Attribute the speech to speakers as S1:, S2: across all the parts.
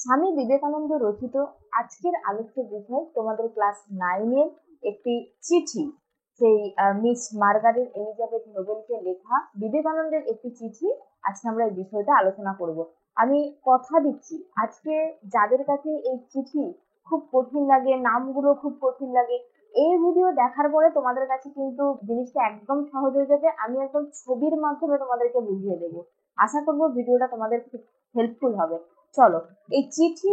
S1: স্বামী বিবেকানন্দ রচিত আজকের আলোচ্য বিষয় তোমাদের ক্লাস 9-এর একটি চিঠি, সেই মিস মার্গারেট এলিজাবেথ নোবেলকে লেখা বিবেকানন্দের একটি চিঠি। আজকে আমরা এই বিষয়টা আলোচনা করব। আমি কথা দিচ্ছি, আজকে যাদের কাছে এই চিঠি খুব কঠিন লাগে, নামগুলো খুব কঠিন লাগে, এই ভিডিও দেখার পরে তোমাদের কাছে কিন্তু জিনিসটা একদম সহজ হয়ে যাবে। আমি একদম ছবির মাধ্যমে তোমাদেরকে বুঝিয়ে দেবো। আশা করবো ভিডিওটা তোমাদের খুব হেল্পফুল হবে। চলো, এই চিঠি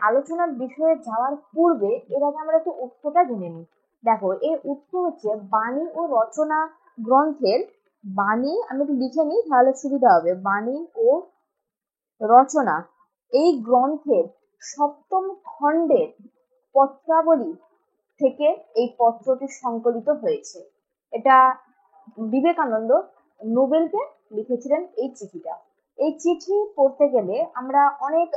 S1: আলোচনার বিষয়ে যাওয়ার পূর্বে এর আগে আমরা একটু উৎসটা জেনে নিই। দেখো, এই উৎস হচ্ছে বাণী ও রচনা গ্রন্থের, বাণী আমি একটু লিখে নিই তাহলে সুবিধা হবে, বাণী ও রচনা এই গ্রন্থের 7ম খণ্ডের পত্রাবলী থেকে এই পত্রটি সংকলিত হয়েছে। এটা বিবেকানন্দ নোবেলকে লিখেছিলেন এই চিঠিটা। এই চিঠি পড়তে গেলে আমরা অনেক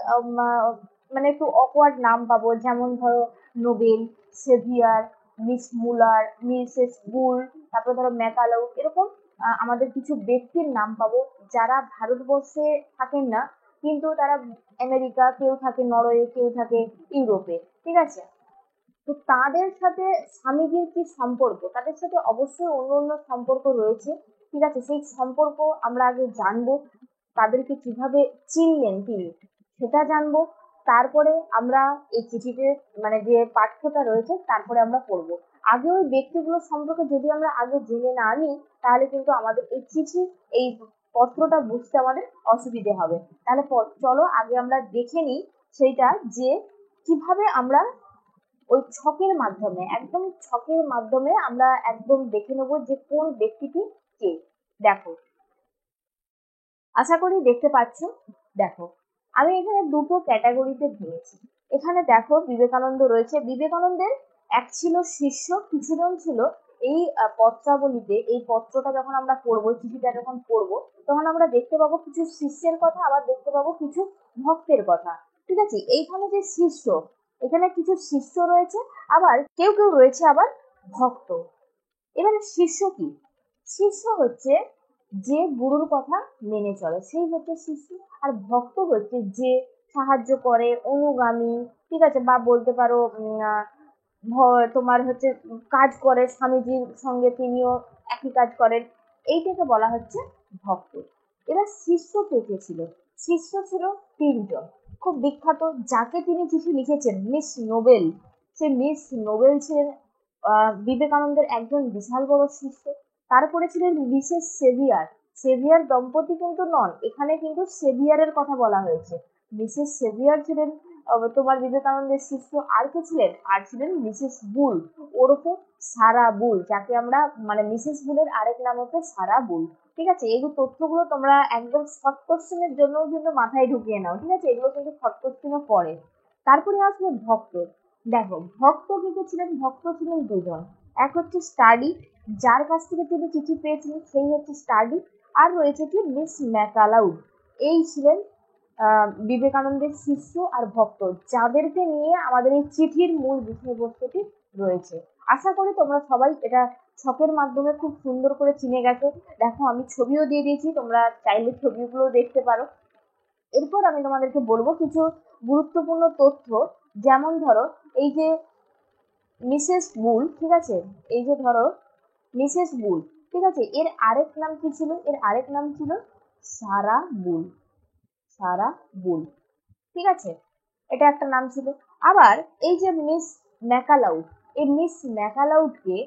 S1: একটু অকওয়ার্ড নাম পাবো, যেমন ধরো Nobel, Xavier, Miss Muller, Mrs Bull, তারপরে ধরো ম্যাকালাউ, এরকম আমাদের কিছু ব্যক্তির নাম পাবো যারা ভারতবর্ষে থাকেন না, কিন্তু তারা আমেরিকা, কেউ থাকে নরওয়ে, কেউ থাকে ইউরোপে, ঠিক আছে। তো তাদের সাথে স্বামীজির কি সম্পর্ক, তাদের সাথে অবশ্যই অন্য অন্য সম্পর্ক রয়েছে, ঠিক আছে। সেই সম্পর্ক আমরা আগে জানবো, তাদেরকে কিভাবে চিনলেন তিনি সেটা জানবো। তারপরে আমরা এই চিঠিতে যে পাঠ্যটা রয়েছে তারপরে আমরা পড়বো। আগে ওই ব্যক্তিগুলো সম্পর্কে যদি আমরা আগে জেনে না নিই, তাহলে কিন্তু আমাদের এই চিঠি, এই পত্রটা বুঝতে আমাদের অসুবিধে হবে। তাহলে চলো আগে আমরা দেখে নিই সেইটা, যে কিভাবে আমরা ওই ছকের মাধ্যমে, একদম ছকের মাধ্যমে আমরা একদম দেখে নেব যে কোন ব্যক্তিটি কে। দেখো, আশা করি দেখতে পাচ্ছ। দেখো, আমি এখানে দুটো ক্যাটাগরিতে ভেঙেছি। এখানে দেখো বিবেকানন্দ রয়েছে। বিবেকানন্দের এক ছিল শিষ্য, কিছুজন ছিল এই পত্রাবলীতে। এই পত্রটা যখন আমরা পড়বো, চিঠিটা যখন পড়বো, তখন আমরা দেখতে পাবো কিছু শিষ্যের কথা, আবার দেখতে পাবো কিছু ভক্তের কথা, ঠিক আছে। এইখানে যে শিষ্য, এখানে কিছু শিষ্য রয়েছে, আবার কেউ কেউ রয়েছে আবার ভক্ত। এবারে শিষ্য কি? শিষ্য হচ্ছে যে গুরুর কথা মেনে চলে, সেই হচ্ছে শিষ্য। আর ভক্ত হচ্ছে যে সাহায্য করে, অনুগামী, ঠিক আছে, বা বলতে পারো তোমার হচ্ছে কাজ করে স্বামীজির সঙ্গে, তিনিও একই কাজ করেন, এইটাকে বলা হচ্ছে ভক্ত। এবার শিষ্য কে কে ছিল? শিষ্য ছিল 3জন খুব বিখ্যাত, যাকে তিনি চিঠি লিখেছেন, মিস নোবেল। সে মিস নোবেল ছিলেন বিবেকানন্দের একজন বিশাল বড় শিষ্য। তারপরে ছিলেন মিসেস সেভিয়ার। সেভিয়ার দম্পতি কিন্তু নন, এখানে কিন্তু সেভিয়ারের কথা বলা হয়েছে। মিসেস সেভিয়ার ছিলেন তোমার বিবেকানন্দের শিষ্য। আর কে ছিলেন? আর ছিলেন মিসেস বুল, ওরফে সারা বুল, যাকে আমরা মিসেস বুলের আরেক নাম হচ্ছে সারা বুল, ঠিক আছে। এই তথ্যগুলো তোমরা একদম শর্ট কোশ্চেনের জন্য কিন্তু মাথায় ঢুকিয়ে নাও, ঠিক আছে, এগুলো কিন্তু শর্ট কোশ্চেনে পড়ে। তারপরে আসলে ভক্ত। দেখো, ভক্ত কিন্তু ছিলেন, ভক্ত ছিলেন 2জন। এক হচ্ছে স্টাডি, যার কাছ থেকে তিনি চিঠি পেয়েছিলেন, সেই হচ্ছে স্টাডি। আর রয়েছে কি মিস ম্যাকালাউড, এই ছিলেন বিবেকানন্দের শিষ্য আর ভক্ত, যাদেরকে নিয়ে আমাদের এই চিঠির মূল বিষয়বস্তুটি রয়েছে। আশা করি তোমরা সবাই এটা ছকের মাধ্যমে খুব সুন্দর করে চিনে গেছো। দেখো, আমি ছবিও দিয়ে দিয়েছি, তোমরা চাইলে ছবিগুলো দেখতে পারো। এরপর আমি তোমাদেরকে বলবো কিছু গুরুত্বপূর্ণ তথ্য, যেমন ধরো এই যে মিসেস বুল, ঠিক আছে, এই যে ধরো মিসেস বুল, ঠিক আছে, এর আরেক নাম কি ছিল? এর আরেক নাম ছিল সারা বুল। সারা বুল, ঠিক আছে, এটা একটা নাম ছিল। আবার এই যে মিস ম্যাকালাউড, এই মিস ম্যাকালাউডকে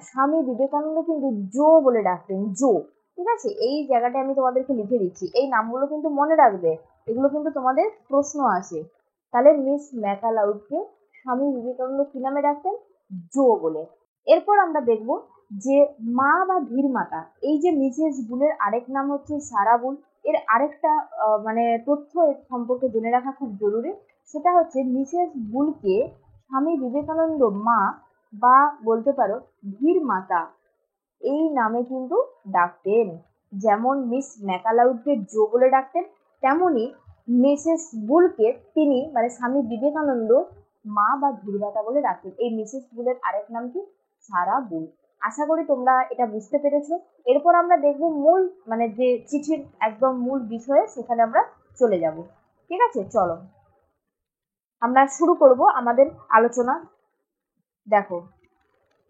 S1: স্বামী বিবেকানন্দ কিন্তু জো বলে ডাকতেন, জো, ঠিক আছে। এই জায়গাটা আমি তোমাদেরকে লিখে দিচ্ছি, এই নামগুলো কিন্তু মনে রাখবে, এগুলো কিন্তু তোমাদের প্রশ্ন আসে। তাহলে মিস ম্যাকালাউডকে স্বামী বিবেকানন্দ কি নামে ডাকতেন? জো বলে। এরপর আমরা দেখব যে মা বা ধীর মাতা, এই যে মিসেস বুলের আরেক নাম হচ্ছে সারা বুল। এর আরেকটা তথ্য এর সম্পর্কে জেনে রাখা খুব জরুরি, সেটা হচ্ছে মিসেস বুলকে স্বামী বিবেকানন্দ মা বা বলতে পারো ধীর মাতা এই নামে কিন্তু ডাকতেন। যেমন মিস ম্যাকালাউডকে জো বলে ডাকতেন, তেমনি মিসেস বুলকে তিনি স্বামী বিবেকানন্দ মা বা ধীরমাতা বলে ডাকতেন। এই মিসেস বুলের আরেক নাম কি? সারা বুল। আশা করি তোমরা এটা বুঝতে পেরেছো। এরপর আমরা দেখবো মূল যে চিঠির একদম মূল বিষয়ে, সেখানে আমরা চলে যাব, ঠিক আছে। চলো, আমরা শুরু করব আমাদের আলোচনা। দেখো,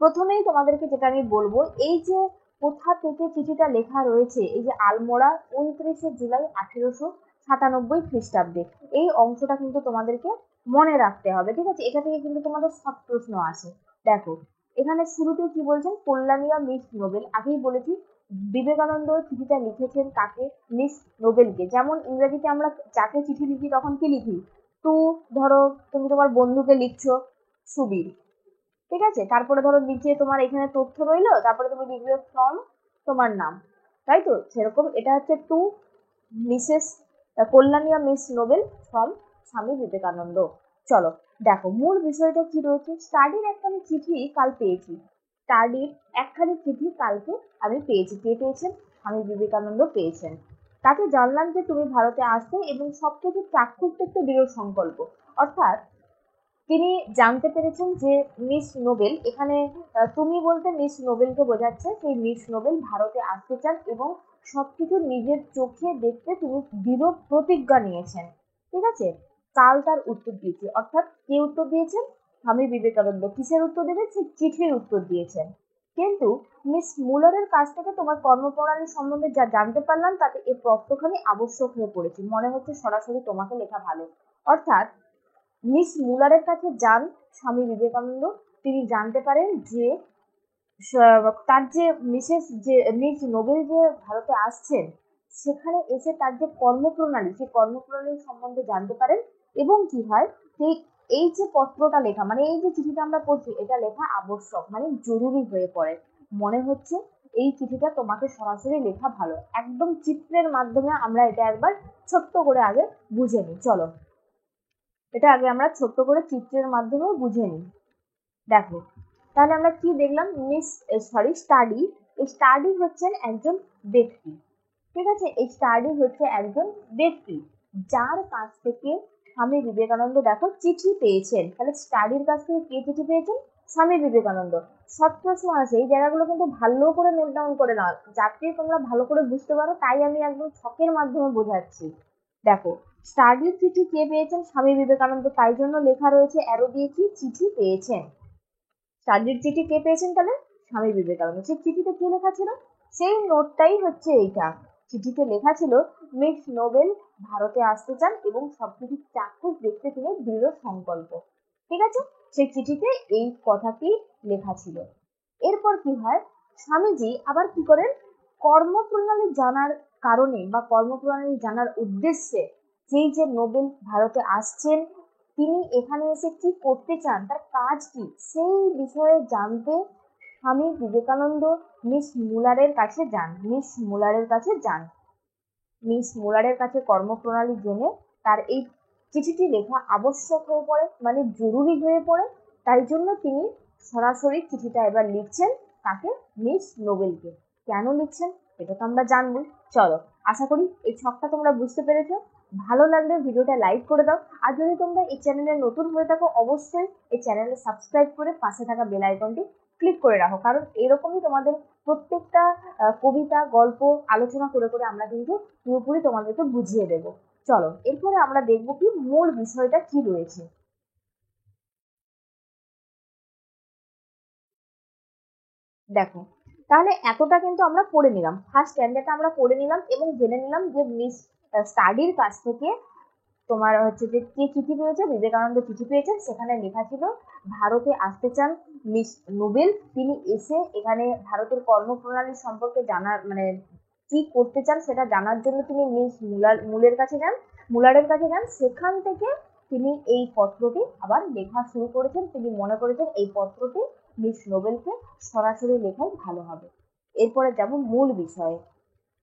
S1: প্রথমেই তোমাদেরকে যেটা আমি বলবো, এই যে কোথা থেকে চিঠিটা লেখা রয়েছে, এই যে আলমোড়া 29শে জুলাই 1897 খ্রিস্টাব্দে, এই অংশটা কিন্তু তোমাদেরকে মনে রাখতে হবে, ঠিক আছে? এটা থেকে কিন্তু তোমাদের সব প্রশ্ন আসে। দেখো, এখানে শুরুতে কি বলছেন, কল্যাণীয় মিস নোবেল। আগেই বলেছি বিবেকানন্দ চিঠিটা লিখেছেন কাকে? মিস নোবেলকে। যেমন ইংরেজিতে আমরা যাকে চিঠি লিখি তখন কি লিখি? টু, ধরো তুমি তোমার বন্ধুকে লিখছো সুবীর, ঠিক আছে? তারপরে ধরো নিচে তোমার এখানে তথ্য রইলো, তারপরে তুমি লিখবে ফ্রম তোমার নাম, তাই তো? সেরকম এটা হচ্ছে টু মিসেস কল্যাণীয়া Miss Noble from Swami Vivekananda. চলো দেখো মূল বিষয়টা কি রয়েছে। স্টাডির একখানি চিঠি কাল পেয়েছি, স্টাডির একখানি চিঠি কালকে আমি পেয়েছি। কে পেয়েছেন? স্বামী বিবেকানন্দ পেয়েছেন। তাতে জানলাম যে তুমি ভারতে আসবে এবং সবকিছু চাক্ষুষ দেখতে দৃঢ় সংকল্প। অর্থাৎ তিনি জানতে পেরেছেন যে মিস নোবেল এখানে, তুমি বলতে মিস নোবেলকে বোঝাচ্ছে, সেই মিস নোবেল ভারতে আসতে চান এবং সবকিছু নিজের চোখে দেখতে তিনি দৃঢ় প্রতিজ্ঞা নিয়েছেন, ঠিক আছে? কাল তার উত্তর দিয়েছে, অর্থাৎ কে উত্তর দিয়েছেন? স্বামী বিবেকানন্দ। কিসের উত্তর দেবেন? সে চিঠির উত্তর দিয়েছেন। কিন্তু মিস মুলারের কাছ থেকে তোমার কর্মপ্রণালী সম্বন্ধে যা জানতে পারলাম তাতে এই পত্রখানি আবশ্যক হয়ে পড়েছে। মনে হচ্ছে সরাসরি তোমাকে লেখা ভালো। অর্থাৎ মিস মুলারের কাছে যান স্বামী বিবেকানন্দ, তিনি জানতে পারেন যে তার যে মিস নোবেল যে ভারতে আসছেন, সেখানে এসে তার যে কর্মপ্রণালী, সেই কর্মপ্রণালীর সম্বন্ধে জানতে পারেন। এবং কি হয়, সেই এই যে পত্রটা লেখা, মানে এই যে চিঠিটা আমরা পড়ছি, এটা লেখা আবশ্যক, মানে জরুরি হয়ে পড়ে। মনে হচ্ছে এই চিঠিটা তোমাকে সরাসরি লেখা ভালো। একদম চিত্রের মাধ্যমে আমরা এটা একবার ছোট্ট করে আগে বুঝে নিই। চলো এটা আগে আমরা ছোট্ট করে চিত্রের মাধ্যমে বুঝে নিই। দেখো, তাহলে আমরা কি দেখলাম? স্টাডি, এই স্টাডি হচ্ছেন একজন ব্যক্তি, ঠিক আছে? এই স্টাডি হচ্ছে একজন ব্যক্তি যার কাছ থেকে স্বামী বিবেকানন্দ দেখো চিঠি পেয়েছেন। তাহলে স্টাডির কাছ থেকে কে চিঠি পেয়েছেন? স্বামী বিবেকানন্দ। শর্ট প্রশ্ন আছে, এই জায়গাগুলো কিন্তু ভালো করে নোট ডাউন করে নাও, যাতে তোমরা ভালো করে বুঝতে পারো, তাই আমি একদম ছকের মাধ্যমে বোঝাচ্ছি। দেখো, স্টাডির চিঠি কে পেয়েছেন? স্বামী বিবেকানন্দ। তাই জন্য লেখা রয়েছে অ্যারো দিয়ে কি? চিঠি পেয়েছেন। স্টাডির চিঠি কে পেয়েছেন? তাহলে স্বামী বিবেকানন্দ। সেই চিঠিতে কি লেখা ছিল? সেই নোটটাই হচ্ছে এইটা। চিঠিতে লেখা ছিল মিস নোবেল ভারতে আসতে চান এবং সবকিছু চাক্ষুষ দেখতে তিনি দৃঢ় সংকল্প, ঠিক আছে? সেই চিঠিতে এই কথাটি লেখা ছিল। এরপর কি হয়, স্বামীজি আবার কি করেন, কর্মপ্রণালী জানার কারণে বা কর্মপ্রণালী জানার উদ্দেশ্যে, সেই যে নোবেল ভারতে আসছেন, তিনি এখানে এসে কি করতে চান, তার কাজ কি, সেই বিষয়ে জানতে স্বামী বিবেকানন্দ মিস মুলারের কাছে যান। মিস মুলারের কাছে কর্মপ্রণালী জেনে তার এই চিঠিটি লেখা আবশ্যক হয়ে পড়ে, মানে জরুরি হয়ে পড়ে। তাই জন্য তিনি সরাসরি চিঠিটা এবার লিখছেন তাকে? মিস নোবেলকে। কেন লিখছেন এটা তো আমরা জানবই। চলো, আশা করি এই ছকটা তোমরা বুঝতে পেরেছো। ভালো লাগলে ভিডিওটা লাইক করে দাও, আর যদি তোমরা এই চ্যানেলে নতুন হয়ে থাকো অবশ্যই এই চ্যানেলে সাবস্ক্রাইব করে পাশে থাকা বেল আইকনটি ক্লিক করে রাখো, কারণ এরকমই তোমাদের প্রত্যেকটা কবিতা গল্প আলোচনা করে করে আমরা কিন্তু পুরোপুরি তোমাদেরকে বুঝিয়ে দেব। চলো এরপরে আমরা দেখবো কি মূল বিষয়টা কি রয়েছে। দেখো, তাহলে এতটা কিন্তু আমরা পড়ে নিলাম, ফার্স্ট স্ট্যান্ডার্ডটা আমরা পড়ে নিলাম এবং জেনে নিলাম যে মিস স্টাডির কাছ থেকে তোমার হচ্ছে যে কে চিঠি পেয়েছে, বিবেকানন্দ চিঠি পেয়েছেন, সেখানে লেখা ছিল ভারতে আসতে চান মিস নোবেল। তিনি এসে এখানে ভারতের কর্মপ্রণালী সম্পর্কে জানার, মানে কি করতে চান সেটা জানার জন্য তিনি মিস মুলারের কাছে যান। সেখান থেকে তিনি এই পত্রটি আবার লেখা শুরু করেছেন। তিনি মনে করেছেন এই পত্রটি মিস নোবেলকে সরাসরি লেখাই ভালো হবে। এরপরে যাব মূল বিষয়ে।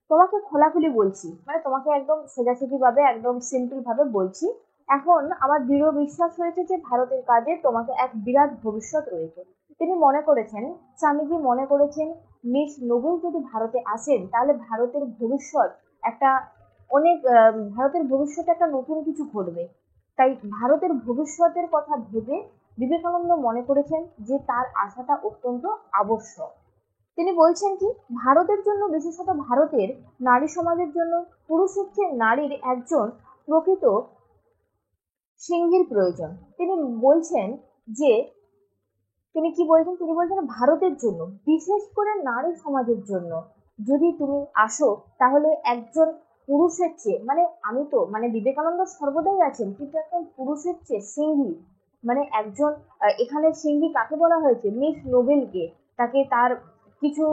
S1: তোমাকে খোলাখুলি বলছি, মানে তোমাকে একদম সোজাসুজি ভাবে একদম সিম্পল ভাবে বলছি। এখন আমার দৃঢ় বিশ্বাস হয়েছে যে ভারতের কাজে তোমাকে এক বিরাট ভবিষ্যৎ রয়েছে। তিনি মনে করেছেন, স্বামীজি মনে করেছেন, মিস নোবেল যদি ভারতে আসেন তাহলে ভারতের ভবিষ্যৎ একটা ভারতের ভবিষ্যতে একটা নতুন কিছু ঘটবে। তাই ভারতের ভবিষ্যতের কথা ভেবে বিবেকানন্দ মনে করেছেন যে তার আসাটা অত্যন্ত আবশ্যক। তিনি বলছেন কি, ভারতের জন্য, বিশেষত ভারতের নারী সমাজের জন্য পুরুষ হচ্ছে নারীর একজন প্রকৃত সিংহীর প্রয়োজন। তিনি বলছেন যে তিনি কি বলছেন, তিনি বলছেন ভারতের জন্য, বিশেষ করে নারী সমাজের জন্য যদি তুমি আসো, তাহলে একজন পুরুষের চেয়ে, মানে আমি তো মানে বিবেকানন্দ সর্বদাই আছেন, কিন্তু একজন পুরুষের চেয়ে সিংহী, মানে একজন এখানে সিংহী কাকে বলা হয়েছে, মিস নোবেলকে। তাকে তার কিছু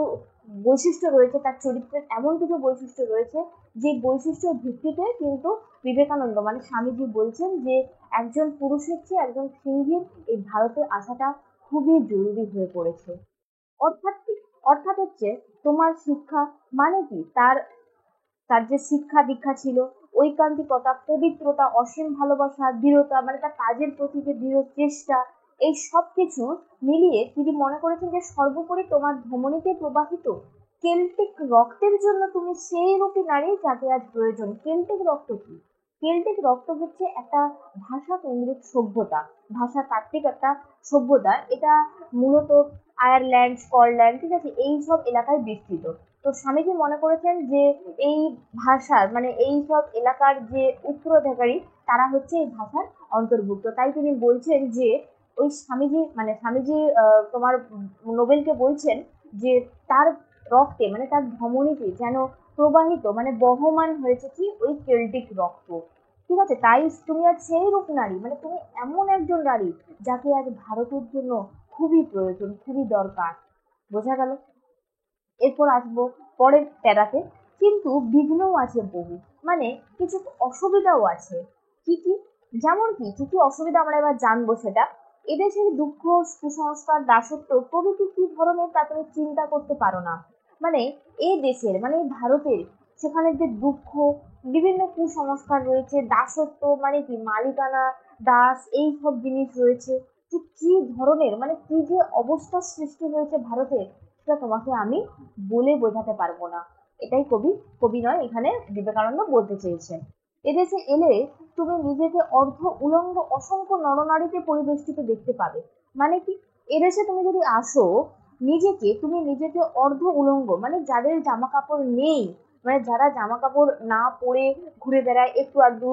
S1: বৈশিষ্ট্য রয়েছে, তার চরিত্রের এমন কিছু বৈশিষ্ট্য রয়েছে যে বৈশিষ্ট্যের ভিত্তিতে কিন্তু বিবেকানন্দ মানে স্বামীজি বলছেন যে একজন পুরুষের চেয়ে একজন সিংহীর এই ভারতে আসাটা খুবই জরুরি হয়ে পড়েছে। অর্থাৎ কি, অর্থাৎ হচ্ছে তোমার শিক্ষা মানে কি, তার তার যে শিক্ষা দীক্ষা ছিল, ঐকান্তিকতা, পবিত্রতা, অসীম ভালোবাসা, দৃঢ়তা, মানে তার কাজের প্রতি যে দৃঢ় চেষ্টা, এই সব কিছু মিলিয়ে তিনি মনে করেছেন যে সর্বোপরি তোমার ধমনীতে প্রবাহিত কেল্টিক রক্তের জন্য তুমি সেই রূপী নারী যাকে আজ প্রয়োজন। কেল্টিক রক্ত কি? কেল্টিক রক্ত হচ্ছে একটা ভাষা কেন্দ্রিক সভ্যতা, ভাষা তাত্ত্বিক একটা সভ্যতা। এটা মূলত আয়ারল্যান্ড, স্কটল্যান্ড, ঠিক আছে, এই সব এলাকায় বিস্তৃত। তো স্বামীজি মনে করেছেন যে এই ভাষার মানে এই সব এলাকার যে উত্তরাধিকারী, তারা হচ্ছে এই ভাষার অন্তর্ভুক্ত। তাই তিনি বলছেন যে ওই স্বামীজি মানে স্বামীজি তোমার নোবেলকে বলছেন যে তার রক্তে মানে তার ধমনীতে যেন প্রবাহিত মানে বহমান হয়েছে কি ওই কেল্টিক রক্ত। ঠিক আছে, তাই তুমি আজ সেই রূপ নারী, মানে তুমি এমন একজন নারী যাকে আজ ভারতের জন্য খুবই প্রয়োজন, খুবই দরকার। বোঝা গেল? এরপর আসবো পরের প্যারাতে। কিন্তু বিঘ্নও আছে বহু, মানে কিছু অসুবিধাও আছে। কি কি? যেমন কি কি কি অসুবিধা আমরা এবার জানবো সেটা। এদেশের দুঃখ, কুসংস্কার, দাসত্ব প্রভৃতি কি ধরনের তা তুমি চিন্তা করতে পারো না। মানে এই দেশের মানে এই ভারতের সেখানে যে দুঃখ, বিভিন্ন কুসংস্কার রয়েছে, দাসত্ব মানে কি মালিকানা, দাস, এই সব জিনিস রয়েছে, যে কি ধরনের মানে কি যে অবস্থার সৃষ্টি হয়েছে ভারতে, সেটা তোমাকে আমি বলে বোঝাতে পারবো না। এটাই কবি নয়, এখানে বিবেকানন্দ বলতে চেয়েছেন। এদেশে এলে তুমি নিজেকে অর্ধ উলঙ্গ অসংখ্য নরনারীতে পরিবেষ্টিত দেখতে পাবে। মানে কি, এদেশে তুমি যদি আসো, তুমি নিজেকে অর্ধ উলঙ্গ মানে যাদের জামা কাপড় নেই, মানে যারা জামা কাপড় না পরে ঘুরে বেড়ায়, একটু আধটু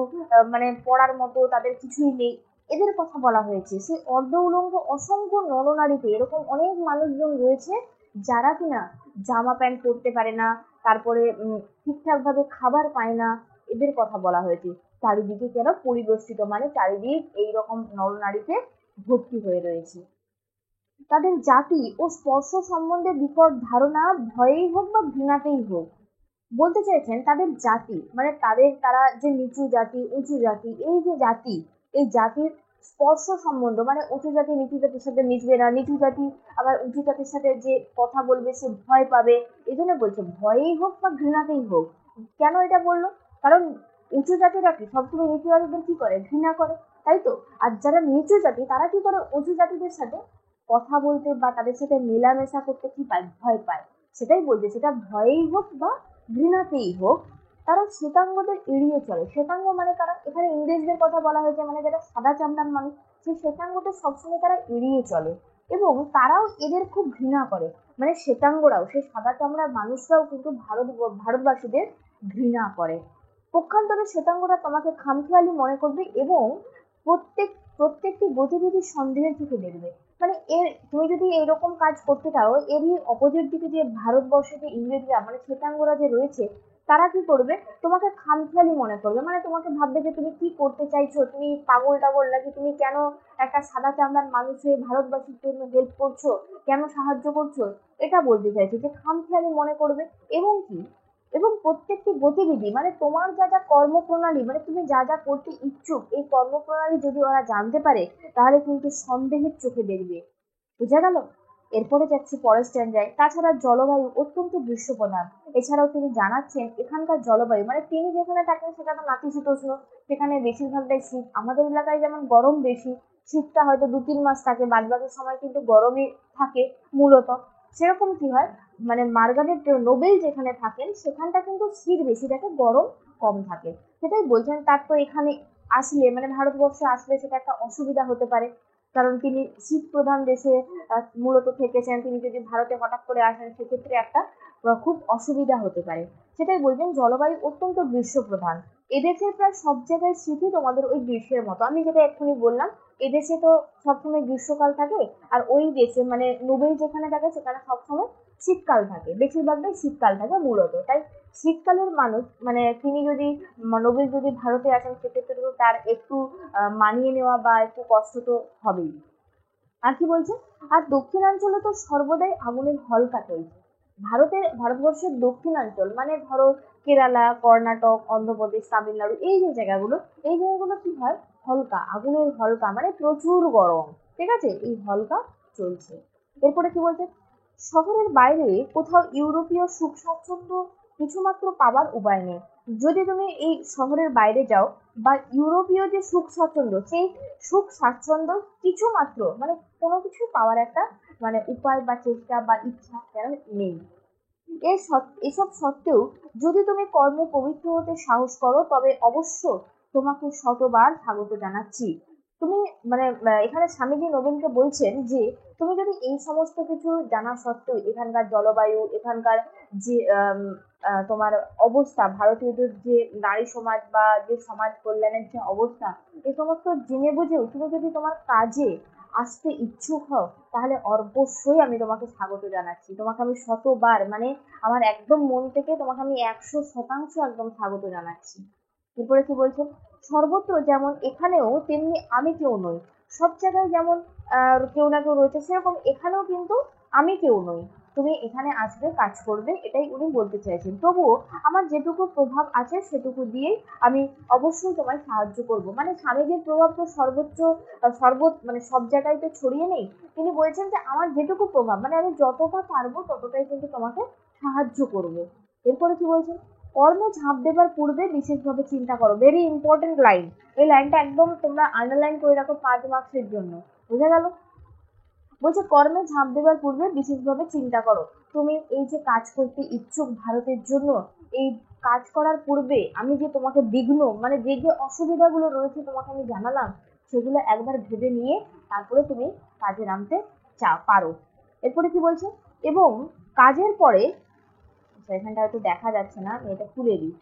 S1: মানে পড়ার মতো তাদের কিছুই নেই, এদের কথা বলা হয়েছে। সেই অর্ধ উলঙ্গ অসংখ্য নরনারীতে এরকম অনেক মানুষজন রয়েছে যারা কিনা জামা প্যান্ট পরতে পারে না, তারপরে ঠিকঠাক ভাবে খাবার পায় না, এদের কথা বলা হয়েছে। চারিদিকে কেন পরিবেষ্টিত, মানে চারিদিক এইরকম নরনারীতে ভর্তি হয়ে রয়েছে। তাদের জাতি ও স্পর্শ সম্বন্ধে বিকট ধারণা ভয়েই হোক বা ঘৃণাতেই হোক। বলতে চাইছেন তাদের জাতি মানে তারা যে নিচু জাতি, উঁচু জাতি, এই যে জাতি, এই জাতির স্পর্শ সম্বন্ধ মানে উঁচু জাতি নিচু জাতির সাথে মিশবে না, নিচু জাতি আবার উঁচু জাতির সাথে যে কথা বলবে সে ভয় পাবে। এই জন্য বলছে ভয়েই হোক বা ঘৃণাতেই হোক। কেন এটা বললো? কারণ উঁচু জাতিরা কি সবসময় নিচু জাতিদের কি করে, ঘৃণা করে, তাই তো। আর যারা নিচু জাতি তারা কি করে, উঁচু জাতিদের সাথে কথা বলতে বা তাদের সাথে মেলামেশা করতে কি পায়, ভয় পায়। সেটাই বলছে, সেটা ভয়েই হোক বা ঘৃণাতেই হোক, তারা শ্বেতাঙ্গদের এড়িয়ে চলে। শ্বেতাঙ্গ মানে তারা, এখানে ইংরেজদের কথা বলা হয়েছে, মানে যারা সাদা চামড়ার মানুষ, সেই শ্বেতাঙ্গদের সবসময় তারা এড়িয়ে চলে এবং তারাও এদের খুব ঘৃণা করে। মানে শ্বেতাঙ্গরাও, সেই সাদা চামড়ার মানুষরাও কিন্তু ভারতবাসীদের ঘৃণা করে। পক্ষান্তরে শ্বেতাঙ্গরা তোমাকে খামখেয়ালি মনে করবে এবং প্রত্যেকটি গতিবিধি সন্দেহের চোখে দেখবে। মানে তুমি যদি এইরকম কাজ করতে চাও, এরই অপোজিট দিকে যে ভারতবর্ষে যে ইংরেজরা মানে শ্বেতাঙ্গরা যে রয়েছে, তারা কি করবে, তোমাকে খামখেয়ালি মনে করবে। মানে তোমাকে ভাববে যে তুমি কি করতে চাইছো, তুমি পাগল টাগল নাকি, তুমি কেন একটা সাদা চামড়ার মানুষের ভারতবাসীর জন্য হেল্প করছো, কেন সাহায্য করছো, এটা বলতে চাইছে যে খামখেয়ালি মনে করবে। এবং কি, এবং প্রত্যেকটি গতিবিধি মানে তোমার যা যা কর্মপ্রণালী, মানে তুমি যা যা করতে ইচ্ছুক, এই কর্মপ্রণালী যদি ওরা জানতে পারে, তাহলে কিন্তু সন্দেহের চোখে দেখবে। বুঝা গেল? এরপরে যাচ্ছি পরের স্ট্যান্ডার্ড। তাছাড়া জলবায়ু অত্যন্ত গ্রীষ্মপ্রধান। এছাড়াও তিনি জানাচ্ছেন এখানকার জলবায়ু মানে তিনি যেখানে থাকেন সেটা তো নাতিশীতোষ্ণ, সেখানে বেশিরভাগটাই শীত। আমাদের এলাকায় যেমন গরম বেশি, শীতটা হয়তো 2-3 মাস থাকে, বাদ বাকি সময় কিন্তু গরমই থাকে মূলত। সেরকম কি হয়, মানে মার্গারেট নোবেল যেখানে থাকেন সেখানটা কিন্তু শীত বেশি থাকে, গরম কম থাকে। সেটাই বলছেন, তার তো এখানে আসলে মানে ভারতবর্ষে আসলে সেটা একটা অসুবিধা হতে পারে, কারণ তিনি শীত প্রধান দেশে মূলত থেকেছেন। তিনি যদি ভারতে হঠাৎ করে আসেন, সেক্ষেত্রে একটা খুব অসুবিধা হতে পারে। সেটাই বলছেন জলবায়ু অত্যন্ত গ্রীষ্মপ্রধান। এদেশের প্রায় সব জায়গায় স্মৃতি তোমাদের ওই গ্রীষ্মের মতো। আমি যেটা এক্ষুনি বললাম, এদেশে তো সবসময় গ্রীষ্মকাল থাকে, আর ওই দেশে মানে নোবেল যেখানে থাকে সেখানে সবসময় শীতকাল থাকে, বেশিরভাগটাই শীতকাল থাকে মূলত। তাই শীতকালের মানুষ মানে তিনি যদি নোবেল যদি ভারতে আসেন সেক্ষেত্রে তো তার একটু মানিয়ে নেওয়া বা একটু কষ্ট তো হবেই। আর কি বলছে, আর দক্ষিণাঞ্চলে তো সর্বদাই আগুনের হলকা চলছে। ভারতবর্ষের দক্ষিণাঞ্চল মানে ধরো কেরালা, কর্ণাটক, অন্ধ্রপ্রদেশ, তামিলনাড়ু, এই জায়গাগুলো কি হয়, হলকা আগুনের হলকা মানে প্রচুর গরম। ঠিক আছে, এই হলকা চলছে। এরপরে কি বলছে, শহরের বাইরে কোথাও ইউরোপীয় সুখ স্বাচ্ছন্দ্য কিছুমাত্র পাবার উপায় নেই। যদি তুমি এই শহরের বাইরে যাও বা ইউরোপীয় যে সুখ স্বাচ্ছন্দ্য, সেই সুখ স্বাচ্ছন্দ্য কিছু মাত্র মানে কোনো কিছু পাওয়ার একটা মানে উপায় বা চেষ্টা বা ইচ্ছা যেন নেই। এসব সত্ত্বেও যদি তুমি কর্মে পবিত্র হতে সাহস করো তবে অবশ্য তোমাকে শতবার স্বাগত জানাচ্ছি। তুমি মানে এখানে স্বামীজি নবীনকে বলছেন যে তুমি যদি এই সমস্ত কিছু জানা সত্ত্বেও এখানকার জলবায়ু, এখানকার যে তোমার অবস্থা, ভারতীয়দের যে নারী সমাজ বা যে সমাজ কল্যাণের যে অবস্থা, এই সমস্ত জেনে বুঝেও তুমি যদি তোমার কাজে আসতে ইচ্ছুক হও তাহলে অবশ্যই আমি তোমাকে স্বাগত জানাচ্ছি। তোমাকে আমি শতবার মানে আমার একদম মন থেকে তোমাকে আমি 100% একদম স্বাগত জানাচ্ছি। এরপরে কি বলছে, সর্বত্র যেমন এখানেও তেমনি আমি কেউ নই। সব জায়গায় যেমন কেউ না কেউ রয়েছে, সেরকম এখানেও কিন্তু আমি কেউ নই। তুমি এখানে আসবে, কাজ করবে, এটাই উনি বলতে চাইছেন। তবুও আমার যেটুকু প্রভাব আছে সেটুকু দিয়েই আমি অবশ্যই তোমায় সাহায্য করব। মানে স্বামীজির প্রভাব তো মানে সব জায়গায় তো ছড়িয়ে নেই। তিনি বলছেন যে আমার যেটুকু প্রভাব মানে আমি যতটা পারবো ততটাই কিন্তু তোমাকে সাহায্য করব। এরপরে কি বলছেন, কর্মে ঝাঁপ দেবার পূর্বে বিশেষভাবে চিন্তা করো। Very important line. এই লাইনটা একদম তোমরা আন্ডারলাইন করে রাখো 5 মার্কসের জন্য। বুঝা গেল? বলছে কর্মে ঝাঁপ দেবার পূর্বে বিশেষভাবে চিন্তা করো। তুমি এই যে কাজ করতে ইচ্ছুক ভারতের জন্য, এই কাজ করার পূর্বে আমি যে তোমাকে বিঘ্ন মানে যে যে অসুবিধাগুলো রয়েছে তোমাকে আমি জানালাম, সেগুলো একবার ভেবে নিয়ে তারপরে তুমি কাজে নামতে পারো। এরপরে কি বলছে, এবং কাজের পরে, এখানটা হয়তো দেখা যাচ্ছে না, আমি এটা খুলে দিই।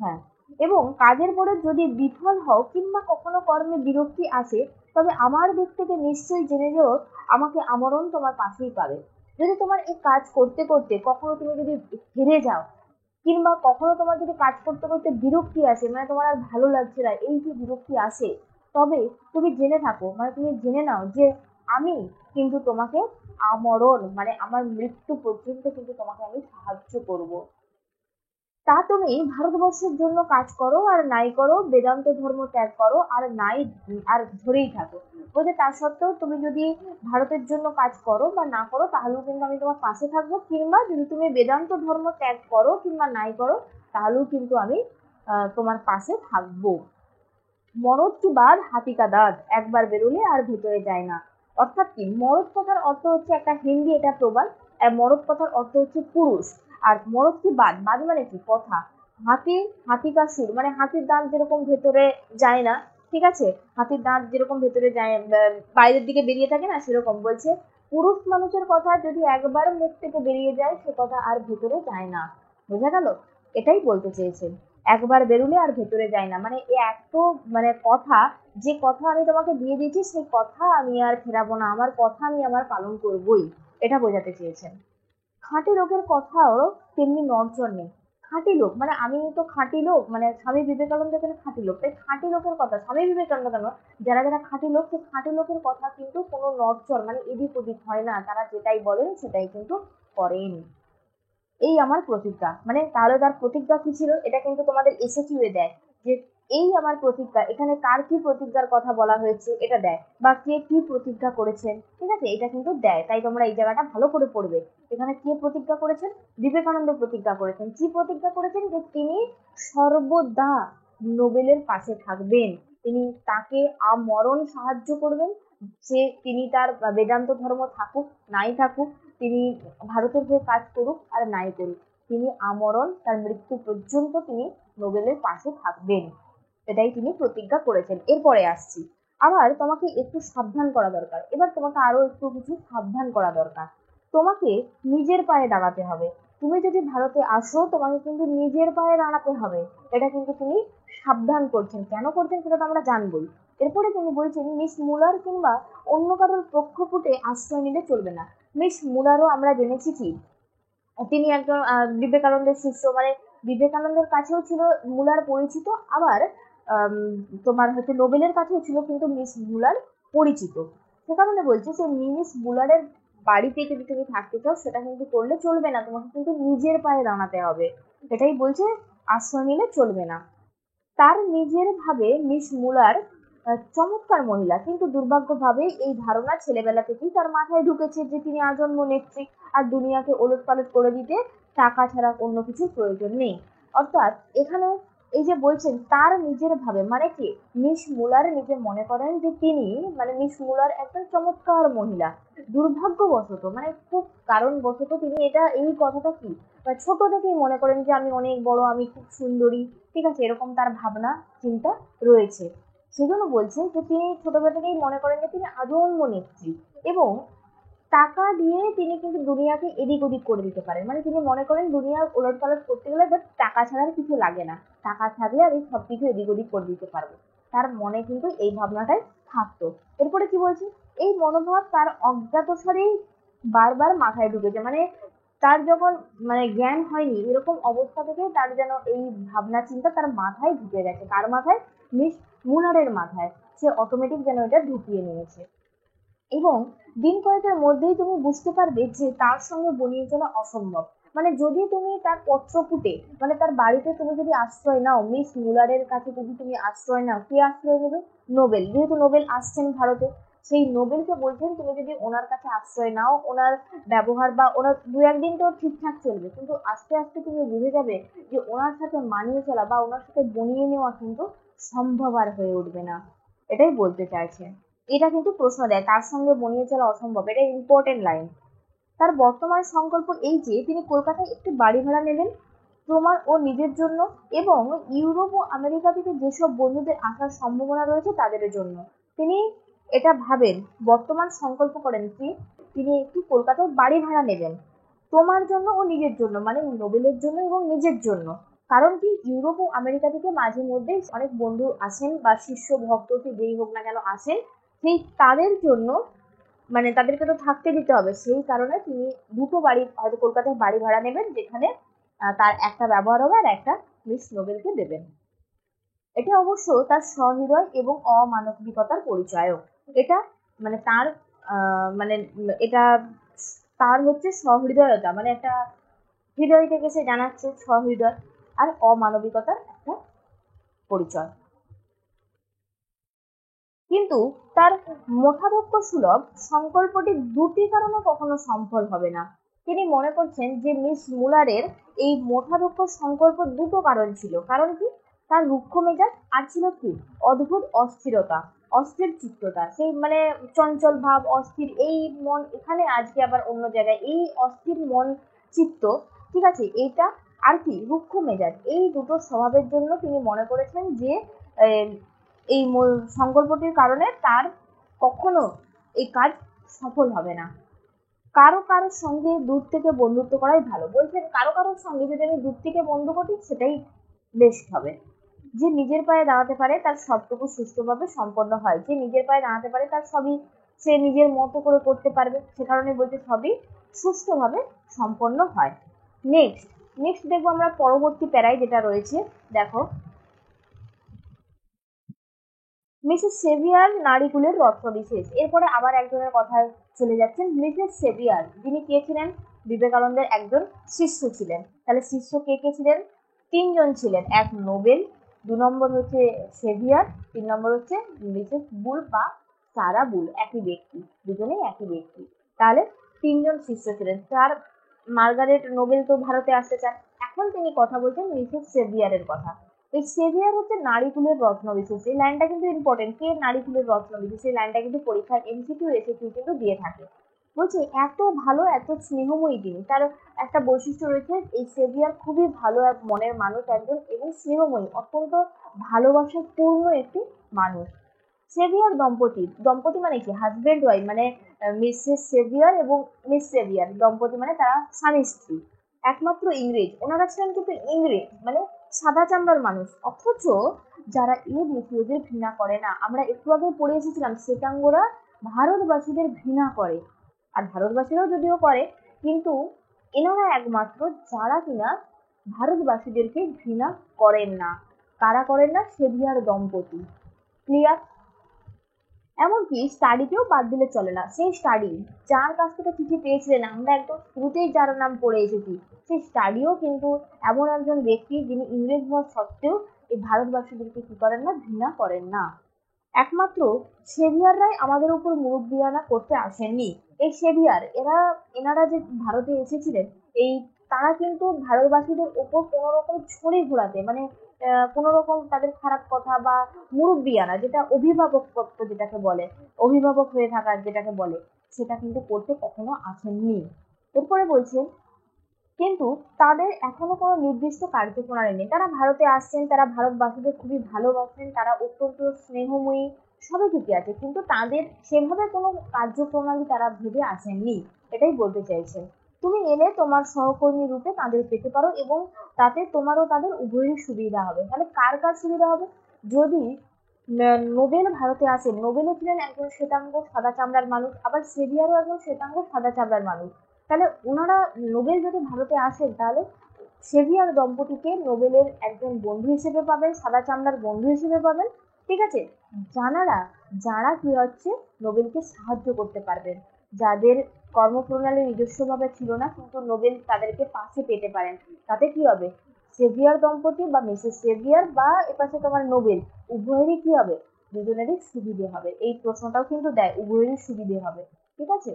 S1: হ্যাঁ, এবং কাজের পরে যদি বিফল হও কিংবা কখনো কর্মে বিরক্তি আসে তবে আমার দিক থেকে নিশ্চয়ই জেনে যেও আমাকে আমরণ তোমার পাশেই পাবে। যদি তোমার এই কাজ করতে করতে কখনো তুমি যদি হেরে যাও কিংবা কখনো তোমার যদি কাজ করতে করতে বিরক্তি আসে মানে তোমার আর ভালো লাগছে না, এই যে বিরক্তি আসে, তবে তুমি জেনে থাকো মানে তুমি জেনে নাও যে আমি কিন্তু তোমাকে আমরণ মানে আমার মৃত্যু পর্যন্ত কিন্তু তোমাকে আমি সাহায্য করব। তা তুমি ভারতবর্ষের জন্য কাজ করো আর নাই করো, বেদান্ত ধর্ম ত্যাগ করো আর নাই আর ধরেই থাকো। বলছে তা সত্ত্বেও তুমি যদি ভারতের জন্য কাজ করো বা না করো তাহলেও কিন্তু আমি তোমার পাশে থাকবো, কিংবা যদি তুমি বেদান্ত ধর্ম ত্যাগ করো কিংবা নাই করো তাহলেও কিন্তু আমি তোমার পাশে থাকবো। মরদ কি বাদ হাতি কা দাঁত, একবার বেরোলে আর ভেতরে যায় না। অর্থাৎ কি, মরদ কথার অর্থ হচ্ছে একটা হিন্দি এটা প্রবাদ। আর মরদ কথার অর্থ হচ্ছে পুরুষ। আর মরদ কি বাদ, বাদ মানে কি কথা। হাতি কা সুর মানে হাতির দাঁত যেরকম ভেতরে যায় না, ঠিক আছে, হাতির দাঁত যেরকম ভেতরে যায় বাইরের দিকে বেরিয়ে থাকে না, সেরকম বলছে পুরুষ মানুষের কথা যদি একবার মুখ থেকে বেরিয়ে যায় সে কথা আর ভেতরে যায় না। বোঝা গেল? এটাই বলতে চেয়েছেন, একবার বেরুলে আর ভেতরে যায় না মানে এ এত মানে কথা, যে কথা আমি তোমাকে দিয়ে দিয়েছি সেই কথা আমি আর ফেরাবো না, আমার কথা আমি আমার পালন করবোই, এটা বোঝাতে চেয়েছেন। খাঁটি লোকের কথাও তেমনি নড়চড় নেই। খাঁটি লোক মানে আমি তো খাঁটি লোক, মানে স্বামী বিবেকানন্দ এখানে খাঁটি লোক, তাই খাঁটি লোকের কথা, স্বামী বিবেকানন্দ কেন, যারা যারা খাঁটি লোক সেই খাঁটি লোকের কথা কিন্তু কোনো নড়চড় মানে এদিক ওদিক হয় না, তারা যেটাই বলেন সেটাই কিন্তু করেন। এই আমার প্রতিজ্ঞা। মানে তাহলে তার প্রতিজ্ঞা কি ছিল, এটা কিন্তু তোমাদের এসএকিউ এ দেয় যে এই আমার প্রতিজ্ঞা, এখানে কার কি প্রতিজ্ঞার কথা বলা হয়েছে এটা দেয়, বা কে কি প্রতিজ্ঞা করেছেন, ঠিক আছে, এটা কিন্তু দেয়। তাই তোমরা এই জায়গাটা ভালো করে পড়বে। এখানে কে প্রতিজ্ঞা করেছেন, বিবেকানন্দ প্রতিজ্ঞা করেছেন। কি প্রতিজ্ঞা করেছেন, যে তিনি সর্বদা নোবেলের পাশে থাকবেন, তিনি তাকে আমরণ সাহায্য করবেন। সে তিনি তার বেদান্ত ধর্ম থাকুক নাই থাকুক, তিনি ভারতের হয়ে কাজ করুক আর নাই করুক, তিনি আমরণ তার মৃত্যু পর্যন্ত তিনি নোবেলের পাশে থাকবেন, এটাই তিনি প্রতিজ্ঞা করেছেন। এরপরে আসছি, আবার তোমাকে একটু সাবধান করা দরকার। এবার তোমাকে আরো একটু কিছু সাবধান করা দরকার। তোমাকে নিজের পায়ে দাঁড়াতে হবে। তুমি যদি ভারতে আসো তোমাকে কিন্তু নিজের পায়ে দাঁড়াতে হবে। এটা কিন্তু তিনি সাবধান করছেন। কেন করছেন সেটা তো আমরা জানবোই। এরপরে তিনি বলছেন মিস মুলার কিংবা অন্য কারোর প্রক্ষোভে আশ্রয় নিলে চলবে না। মিস মুলারও আমরা জেনেছি কি তিনি একজন বিবেকানন্দের শিষ্য, মানে বিবেকানন্দের কাছেও ছিল মুলার পরিচিত, আবার আম, তোমার হচ্ছে নোবেলের কাছেও ছিল কিন্তু মিস মুলার পরিচিত। সে কারণে বলছি যে মিস মুলারের বাড়িতে যদি তুমি থাকতে চাও সেটা কিন্তু করলে চলবে না, তোমাকে কিন্তু নিজের পায়ে দাঁড়াতে হবে। এটাই বলছে, আশ্রয় নিলে চলবে না। তার নিজের ভাবে মিস মুলার চমৎকার মহিলা, কিন্তু দুর্ভাগ্যভাবে এই ধারণা ছেলেবেলা থেকেই তার মাথায় ঢুকেছে যে তিনি আজন্ম নেত্রী, আর দুনিয়াকে ওলটপালট করে দিতে টাকা ছাড়া অন্য কিছুর প্রয়োজন নেই। অর্থাৎ এখানে এই যে বলছেন তার নিজের ভাবে, মানে কি মিস মুলার নিজে মনে করেন যে তিনি, মানে মিস মুলার একজন চমৎকার মহিলা। দুর্ভাগ্যবশত, মানে খুব কারণবশত তিনি এই কথাটা কি ছোট থেকেই মনে করেন যে আমি অনেক বড়, আমি খুব সুন্দরী, ঠিক আছে, এরকম তার ভাবনা চিন্তা রয়েছে। সেজন্য বলছে যে তিনি ছোটবেলা থেকেই মনে করেন যে তিনি আজন্ম নেত্রী, এবং টাকা দিয়ে তিনি কিন্তু দুনিয়াকে এদিক ওদিক করে দিতে পারেন। মানে তিনি মনে করেন দুনিয়া ওলট পালট করতে গেলে টাকা ছাড়া আর কিছু লাগে না, টাকা থাকলে আমি সবকিছু এদিক ওদিক করে দিতে পারবো। তার মনে কিন্তু এই ভাবনাটাই থাকতো। এরপরে কি বলছি, এই মনোভাব তার অজ্ঞাতসারেই বারবার মাথায় ঢুকেছে। মানে তার যখন মানে জ্ঞান হয়নি এরকম অবস্থা থেকে তার যেন এই ভাবনা চিন্তা তার মাথায় ঢুকে গেছে। কার মাথায়? মিস মুলারের মাথায়। সে অটোমেটিক যেন এটা ঢুকিয়ে নিয়েছে, এবং দিন কয়েকের মধ্যেই তুমি বুঝতে পারবে যে তার সঙ্গে বনিয়ে চলা অসম্ভব। মানে যদি তুমি তার পত্রপুটে, মানে তার বাড়িতে তুমি যদি আশ্রয় নাও, মিস মুলারের কাছে যদি তুমি আশ্রয় নাও, কে আশ্রয় নেবে? নোবেল। যেহেতু নোবেল আসছেন ভারতে, সেই নোবেলকে বলছেন তুমি যদি ওনার কাছে আশ্রয় নাও, ওনার ব্যবহার বা ওনার দু একদিন তো ঠিকঠাক চলবে, কিন্তু আস্তে আস্তে তুমি বুঝে যাবে যে ওনার সাথে মানিয়ে চলা বা ওনার সাথে বনিয়ে নেওয়া কিন্তু সম্ভব আর হয়ে উঠবে না। এটাই বলতে চাইছে। এটা কিন্তু প্রশ্ন দেয়, তার সঙ্গে বনিয়ে চলা অসম্ভব, এটা ইম্পর্টেন্ট লাইন। তার বর্তমান সংকল্প এই যে তিনি কলকাতায় একটি বাড়ি ভাড়া নেবেন তোমার ও নিজের জন্য, এবং ইউরোপ ও আমেরিকা থেকে যেসব বন্ধুদের আসার সম্ভাবনা রয়েছে তাদের জন্য। তিনি এটা ভাবেন, বর্তমান সংকল্প করেন কি তিনি একটি কলকাতায় বাড়ি ভাড়া নেবেন তোমার জন্য ও নিজের জন্য, মানে নোবেলের জন্য এবং নিজের জন্য। কারণ কি ইউরোপ ও আমেরিকা থেকে মাঝে মধ্যে অনেক বন্ধু আসেন বা শিষ্য ভক্ত কি যেই হোক না কেন আসেন, সেই তাদের জন্য, মানে তাদেরকে তো থাকতে দিতে হবে, সেই কারণে তিনি দুটো বাড়ি হয়তো কলকাতায় বাড়ি ভাড়া নেবেন, যেখানে তার একটা ব্যবহার হবে আর একটা মিস নোবেলকে দেবেন। এটা অবশ্য তার সহৃদয় এবং অমানবিকতার পরিচয়ও। এটা মানে তার মানে এটা তার হচ্ছে সহৃদয়তা, মানে একটা হৃদয় থেকে সে জানাচ্ছে সহৃদয় আর অমানবিকতার একটা পরিচয়। কিন্তু তার মঠাধ্যক্ষ সুলভ সংকল্পটি দুটি কারণে কখনো সফল হবে না। তিনি মনে করছেন যে মিস মুলারের এই মঠাধ্যক্ষ সংকল্প দুটো কারণ ছিল। কারণ কি? তার রুক্ষ মেজাজ, আর ছিল কি অদ্ভুত অস্থিরতা, অস্থির চিত্ততা, সেই মানে চঞ্চল ভাব, অস্থির এই মন এখানে আজকে আবার অন্য জায়গায়, এই অস্থির মন চিত্ত, ঠিক আছে, এইটা আর কি রুক্ষ মেজাজ, এই দুটো স্বভাবের জন্য তিনি মনে করেছেন যে এই সংকল্পটির কারণে তার কখনো এই কাজ সফল হবে না। কারো কারোর সঙ্গে দূর থেকে বন্ধুত্ব করাই ভালো। বলছেন কারো কারোর সঙ্গে যদি আমি দূর থেকে বন্ধু করি সেটাই বেস্ট হবে। যে নিজের পায়ে দাঁড়াতে পারে তার সবটুকু সুস্থভাবে সম্পন্ন হয়, যে নিজের পায়ে দাঁড়াতে পারে তার সবই সে নিজের মতো করে করতে পারবে, সে কারণে বলছে সবই সুস্থভাবে সম্পন্ন হয়। নেক্সট নেক্সট দেখবো আমরা পরবর্তী প্যারায় যেটা রয়েছে। দেখো, মিসেস সেভিয়ার নারীকুলের রত্নবিশেষ। এরপরে আবার একজনের কথায় চলে যাচ্ছেন, মিসেস সেভিয়ার, যিনি কে ছিলেন? বিবেকানন্দের একজন শিষ্য ছিলেন। তাহলে শিষ্য কে কে ছিলেন? তিনজন ছিলেন, এক নোবেল, দু নম্বর হচ্ছে সেভিয়ার, তিন নম্বর হচ্ছে মিসেস বুল বা সারা বুল, একই ব্যক্তি, দুজনেই একই ব্যক্তি। তাহলে তিনজন শিষ্য ছিলেন। তার মার্গারেট নোবেল তো ভারতে আসতে চান, এখন তিনি কথা বলছেন মিসেস সেভিয়ারের কথা। এই সেভিয়ার হচ্ছে নারীকুলের রত্ন বিশেষ। এই লাইনটা কিন্তু ইম্পর্টেন্ট, কে নারীকুলের রত্ন বিশেষ, এই লাইনটা কিন্তু পরীক্ষার এমসিকিউ এসিকিউ কিন্তু দিয়ে থাকে। বলছে এত ভালো এত স্নেহময়ী তিনি, তার একটা বৈশিষ্ট্য রয়েছে, এই সেভিয়ার খুবই ভালো এক মনের মানুষ একজন, এবং স্নেহময়ী, অত্যন্ত ভালোবাসার পূর্ণ একটি মানুষ। সেভিয়ার দম্পতি, দম্পতি মানে কি হাজবেন্ড ওয়াইফ, মানে মিসেস সেভিয়ার এবং মিস সেভিয়ার দম্পতি, মানে তারা স্বামী স্ত্রী। একমাত্র ইংরেজ, ওনারা ছিলেন কিন্তু ইংরেজ, মানে সাদা চামড়ার মানুষ, অথচ যারা এই দেশীয়দের ঘৃণা করে না, আমরা একটু আগে পড়ে এসেছিলাম শ্বেতাঙ্গরা ভারতবাসীদের ঘৃণা করে, আর ভারতবাসীরাও যদিও করে, কিন্তু এনারা একমাত্র যারা কিনা ভারতবাসীদেরকে ঘৃণা করেন না। কারা করেন না? সেভিয়ার দম্পতি। ক্লিয়ার? এমনকি স্টাডিকেও বাদ দিলে চলে না। সেই স্টাডি যার কাছ থেকে চিঠি পেয়েছিলেন, আমরা একদম শুরুতেই যার নাম পড়ে এসেছি, সেই স্টাডিও কিন্তু এমন একজন ব্যক্তি যিনি ইংরেজ হওয়া সত্ত্বেও এই ভারতবাসীদেরকে কি করেন না? ঘৃণা করেন না। একমাত্র সেভিয়াররাই আমাদের উপর মুরব্বিয়ানা করতে আসেননি। এই সেভিয়ার এনারা যে ভারতে এসেছিলেন, এই তারা কিন্তু ভারতবাসীদের ওপর কোনো রকম ছড়ি ঘোরাতে, মানে কোনো রকম তাদের খারাপ কথা বা মুরব্বিয়ানা, যেটা অভিভাবকত্ব যেটাকে বলে, অভিভাবক হয়ে থাকা যেটাকে বলে, সেটা কিন্তু করতে কখনো আসেননি। এরপরে বলছেন, কিন্তু তাদের এখনো কোনো নির্দিষ্ট কার্যপ্রণালী নেই। তারা ভারতে আসছেন, তারা ভারতবাসীদের খুবই ভালোবাসেন, তারা অত্যন্ত স্নেহময়ী, সবই ঠিকই আছে, কিন্তু তাদের সেভাবে কোনো কার্যপ্রণালী তারা ভেবে আসেননি, এটাই বলতে চাইছেন। তুমি এলে তোমার সহকর্মী রূপে তাদের পেতে পারো, এবং তাতে তোমারও তাদের উভয়েরই সুবিধা হবে। তাহলে কার কার সুবিধা হবে? যদি নোবেল ভারতে আসেন, নোবেলও ছিলেন একজন শ্বেতাঙ্গ সাদা চামড়ার মানুষ, আবার সেভিয়ারও একজন শ্বেতাঙ্গ সাদা চামড়ার মানুষ, তাহলে ওনারা নোবেল যদি ভারতে আসেন, তাহলে সেভিয়ার দম্পতিকে নোবেলের একজন বন্ধু হিসেবে পাবেন, সাদা চামড়ার বন্ধু হিসেবে পাবেন। ঠিক আছে? যারা যারা কি হচ্ছে, নোবেলকে সাহায্য করতে পারবেন, যাদের কর্মপ্রণালী নিজস্বভাবে ছিল না, কিন্তু নোবেল তাদেরকে পাশে পেতে পারেন, তাতে কি হবে? সেভিয়ার দম্পতি বা মিসেস সেভিয়ার বা এপাশে তোমার নোবেল, উভয়েরই কি হবে? দুজনেরই সুবিধে হবে। এই প্রশ্নটাও কিন্তু দেয়, উভয়েরই সুবিধে হবে। ঠিক আছে?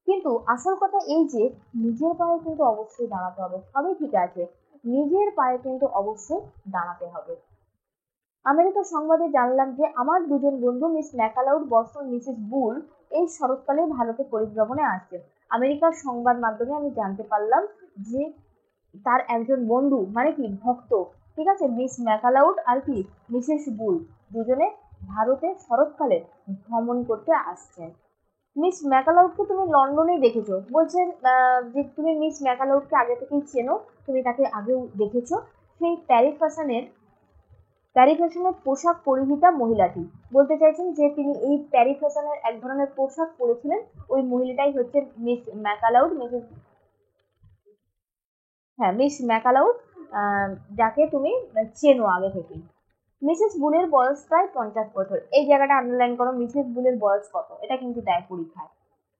S1: কিন্তু আসল কথা এই যে নিজের পায়ে কিন্তু অবশ্যই দাঁড়াতে হবে। সবই ঠিক আছে, নিজের পায়ে কিন্তু অবশ্যই দাঁড়াতে হবে। আমেরিকার সংবাদে জানলাম যে আমার দুজন বন্ধু মিস ম্যাকালাউড বস্টন মিসেস বুল এই শরৎকালে ভারতে পরিভ্রমণে আসছেন। আমেরিকার সংবাদ মাধ্যমে আমি জানতে পারলাম যে তার একজন বন্ধু, মানে কি ভক্ত, ঠিক আছে, মিস ম্যাকালাউড আর কি মিসেস বুল, দুজনে ভারতে শরৎকালে ভ্রমণ করতে আসছেন। মিস ম্যাকালাউডকে তুমি লন্ডনেই দেখেছো, বলছেন যে তুমি মিস ম্যাকালাউডকে আগে থেকেই চেনো, তুমি তাকে আগেও দেখেছো। সেই প্যারি ফ্যাশনের পোশাক পরিহিতা মহিলাটি, বলতে চাইছেন যে তিনি এই প্যারি ফ্যাশনের এক ধরনের পোশাক পরেছিলেন, ওই মহিলাটাই হচ্ছে মিস ম্যাকালাউড, মিস ম্যাকালাউড, যাকে তুমি চেনো আগে থেকেই। মিসেস বুলের বয়স প্রায় 50 বছর। এই জায়গাটা আন্ডারলাইন করো, মিসেস বুলের বয়স কত, এটা কিন্তু দেয় পরীক্ষায়।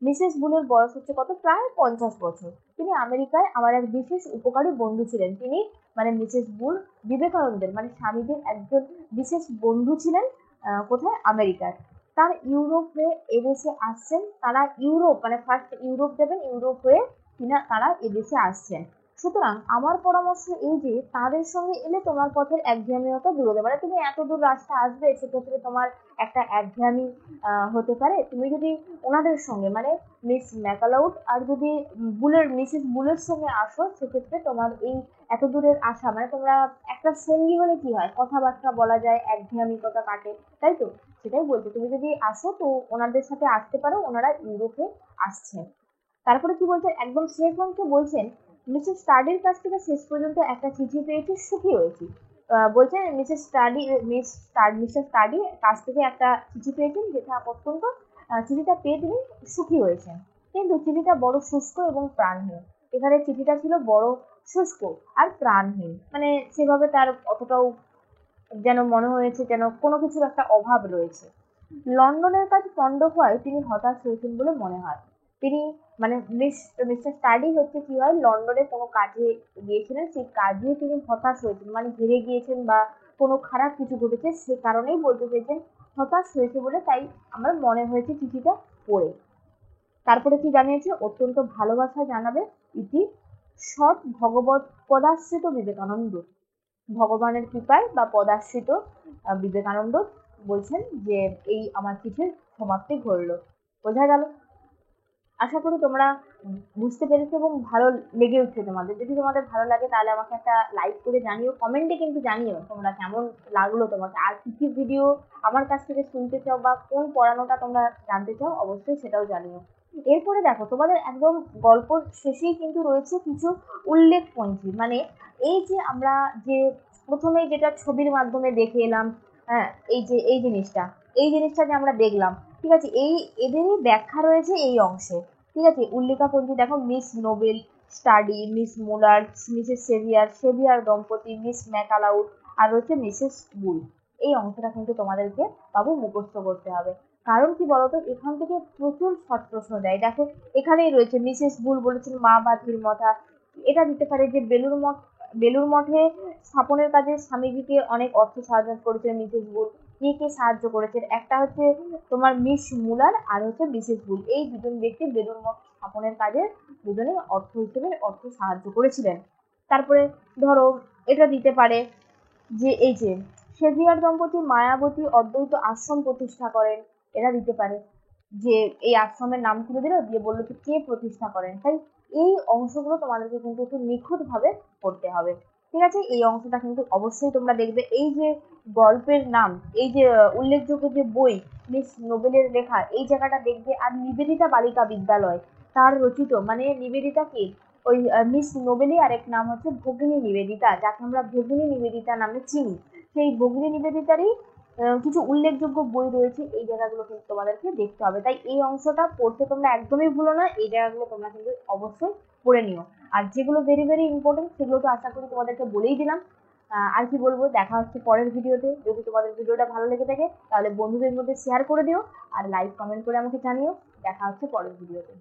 S1: মিসেস বুলের বয়স হচ্ছে কত? প্রায় 50 বছর। তিনি আমেরিকায় আমার এক বিশেষ উপকারী বন্ধু ছিলেন। তিনি, মানে মিসেস বুল, বিবেকানন্দের মানে স্বামীদের একজন বিশেষ বন্ধু ছিলেন। কোথায়? আমেরিকায়। তার ইউরোপ হয়ে এদেশে আসছেন, তারা ইউরোপ মানে ফার্স্ট ইউরোপ যাবেন, ইউরোপ হয়ে তারা এদেশে আসছেন। সুতরাং আমার পরামর্শ এই যে তাদের সঙ্গে এলে তোমার পথের একঘেয়েমিটা দূর হতে পারে। তুমি এত দূর রাস্তা আসবে, সেক্ষেত্রে তোমার একটা একঘেয়েমি হতে পারে। তুমি যদি ওনাদের সঙ্গে মানে মিস ম্যাকালাউড আর যদি মিসেস বুলের সঙ্গে আসো, সেক্ষেত্রে তোমার এই এত দূরের আসা, মানে তোমরা একটা সঙ্গী হলে কি হয়, কথাবার্তা বলা যায়, একঘেয়েমি কথা কাটে, তাই তো? সেটাই বলছি, তুমি যদি আসো তো ওনাদের সাথে আসতে পারো, ওনারা ইউরোপে আসছেন। তারপরে কি বলছেন, একদম শেষ অংশে বলছেন, মিসেস স্টাডির কাছ থেকে শেষ পর্যন্ত একটা চিঠি পেয়েছি, সুখী হয়েছি। বলছেন মিসেস স্টাডি কাছ থেকে একটা চিঠি পেয়েছেন, যেটা অত্যন্ত চিঠিটা পেয়ে তিনি সুখী হয়েছেন, কিন্তু চিঠিটা বড় শুষ্ক এবং প্রাণহীন। এখানে চিঠিটা ছিল বড় শুষ্ক আর প্রাণহীন, মানে সেভাবে তার অতটাও যেন মনে হয়েছে যেন কোনো কিছুর একটা অভাব রয়েছে। লন্ডনের কাজ পণ্ড হওয়ায় তিনি হতাশ হয়েছেন বলে মনে হয়। তিনি, মানে মিস্টার স্টাডি হচ্ছে কি হয়, লন্ডনে কোনো কাজে গিয়েছিলেন, সেই কাজে তিনি হতাশ হয়েছেন, মানে হেরে গিয়েছেন বা কোনো খারাপ কিছু ঘটেছে, সে কারণেই বলতে চেয়েছেন হতাশ হয়েছে বলে, তাই আমার মনে হয়েছে চিঠিটা পড়ে। তারপরে কি জানিয়েছে, অত্যন্ত ভালোবাসা জানাবে ইতি সৎ ভগবত পদাশ্রিত বিবেকানন্দ। ভগবানের কৃপায় বা পদাশ্রিত বিবেকানন্দ বলছেন যে এই আমার চিঠির সমাপ্তি ঘটলো। বোঝা গেল? আশা করি তোমরা বুঝতে পেরেছো এবং ভালো লেগে উঠছে তোমাদের। যদি তোমাদের ভালো লাগে তাহলে আমাকে একটা লাইক করে জানিও, কমেন্টে কিন্তু জানিও তোমরা কেমন লাগলো তোমাকে, আর কি কি ভিডিও আমার কাছ থেকে শুনতে চাও বা কোন পড়ানোটা তোমরা জানতে চাও, অবশ্যই সেটাও জানিও। এরপরে দেখো তোমাদের একদম গল্পর শেষেই কিন্তু রয়েছে কিছু উল্লেখ পয়েন্ট, মানে এই যে আমরা যে প্রথমে যেটা ছবির মাধ্যমে দেখে এলাম, হ্যাঁ, এই জিনিসটা যে আমরা দেখলাম, ঠিক আছে, এদেরই ব্যাখ্যা রয়েছে এই অংশে। ঠিক আছে, উল্লেখাপঞ্জি দেখো, miss Nobel study, miss Muller, Mrs severe দম্পতি, মিস ম্যাকালাউড, আর রয়েছে মিসেস বুল। এই অংশটা কিন্তু তোমাদেরকে বাবু মুখস্থ করতে হবে। কারণ কি বলতো, এখান থেকে প্রচুর শর্ট প্রশ্ন দেয়। দেখো এখানেই রয়েছে মিসেস বুল বলেছেন মা বাতির মঠা, এটা দিতে পারে যে বেলুর মঠে স্থাপনের কাজে স্বামীজিকে অনেক অর্থ সাহায্য করেছেন মিসেস বুল। কে কে সাহায্য করেছেন, একটা হচ্ছে তোমার মিস মুলার, আর হচ্ছে মিসেস বুল, এই দুজন ব্যক্তি বেলুর মঠ স্থাপনের কাজে দুজনেই অর্থ সাহায্য করেছিলেন। তারপরে ধরো এটা দিতে পারে যে এই যে সেভিয়ার দম্পতি মায়াবতী অদ্বৈত আশ্রম প্রতিষ্ঠা করেন, এরা দিতে পারে যে এই আশ্রমের নাম তুলে দিল, দিয়ে বললো যে কে প্রতিষ্ঠা করেন। তাই এই অংশগুলো তোমাদেরকে কিন্তু একটু নিখুঁত ভাবে করতে হবে। ঠিক আছে, এই অংশটা কিন্তু অবশ্যই তোমরা দেখবে। এই যে গল্পের নাম, এই যে উল্লেখযোগ্য যে বই মিস নোবেলের লেখা, এই জায়গাটা দেখবে। আর নিবেদিতা বালিকা বিদ্যালয়, তার রচিত, মানে নিবেদিতা কে, ওই মিস নোবেলই আরেক নাম হচ্ছে ভগিনী নিবেদিতা, যাকে আমরা ভগিনী নিবেদিতা নামে চিনি। সেই ভগিনী নিবেদিতারই কিছু উল্লেখযোগ্য বই রয়েছে, এই জায়গাগুলো কিন্তু তোমাদেরকে দেখতে হবে। তাই এই অংশটা পড়তে তোমরা একদমই ভুলো না, এই জায়গাগুলো তোমরা কিন্তু অবশ্যই পড়ে নিও। আর যেগুলো ভেরি ভেরি ইম্পর্টেন্ট সেগুলো তো আশা করি তোমাদেরকে বলেই দিলাম। আর কি বলবো, দেখা হচ্ছে পরের ভিডিওতে। যদি তোমাদের ভিডিওটা ভালো লেগে থাকে তাহলে বন্ধুদের মধ্যে শেয়ার করে দিও, আর লাইক কমেন্ট করে আমাকে জানিও। দেখা হচ্ছে পরের ভিডিওতে।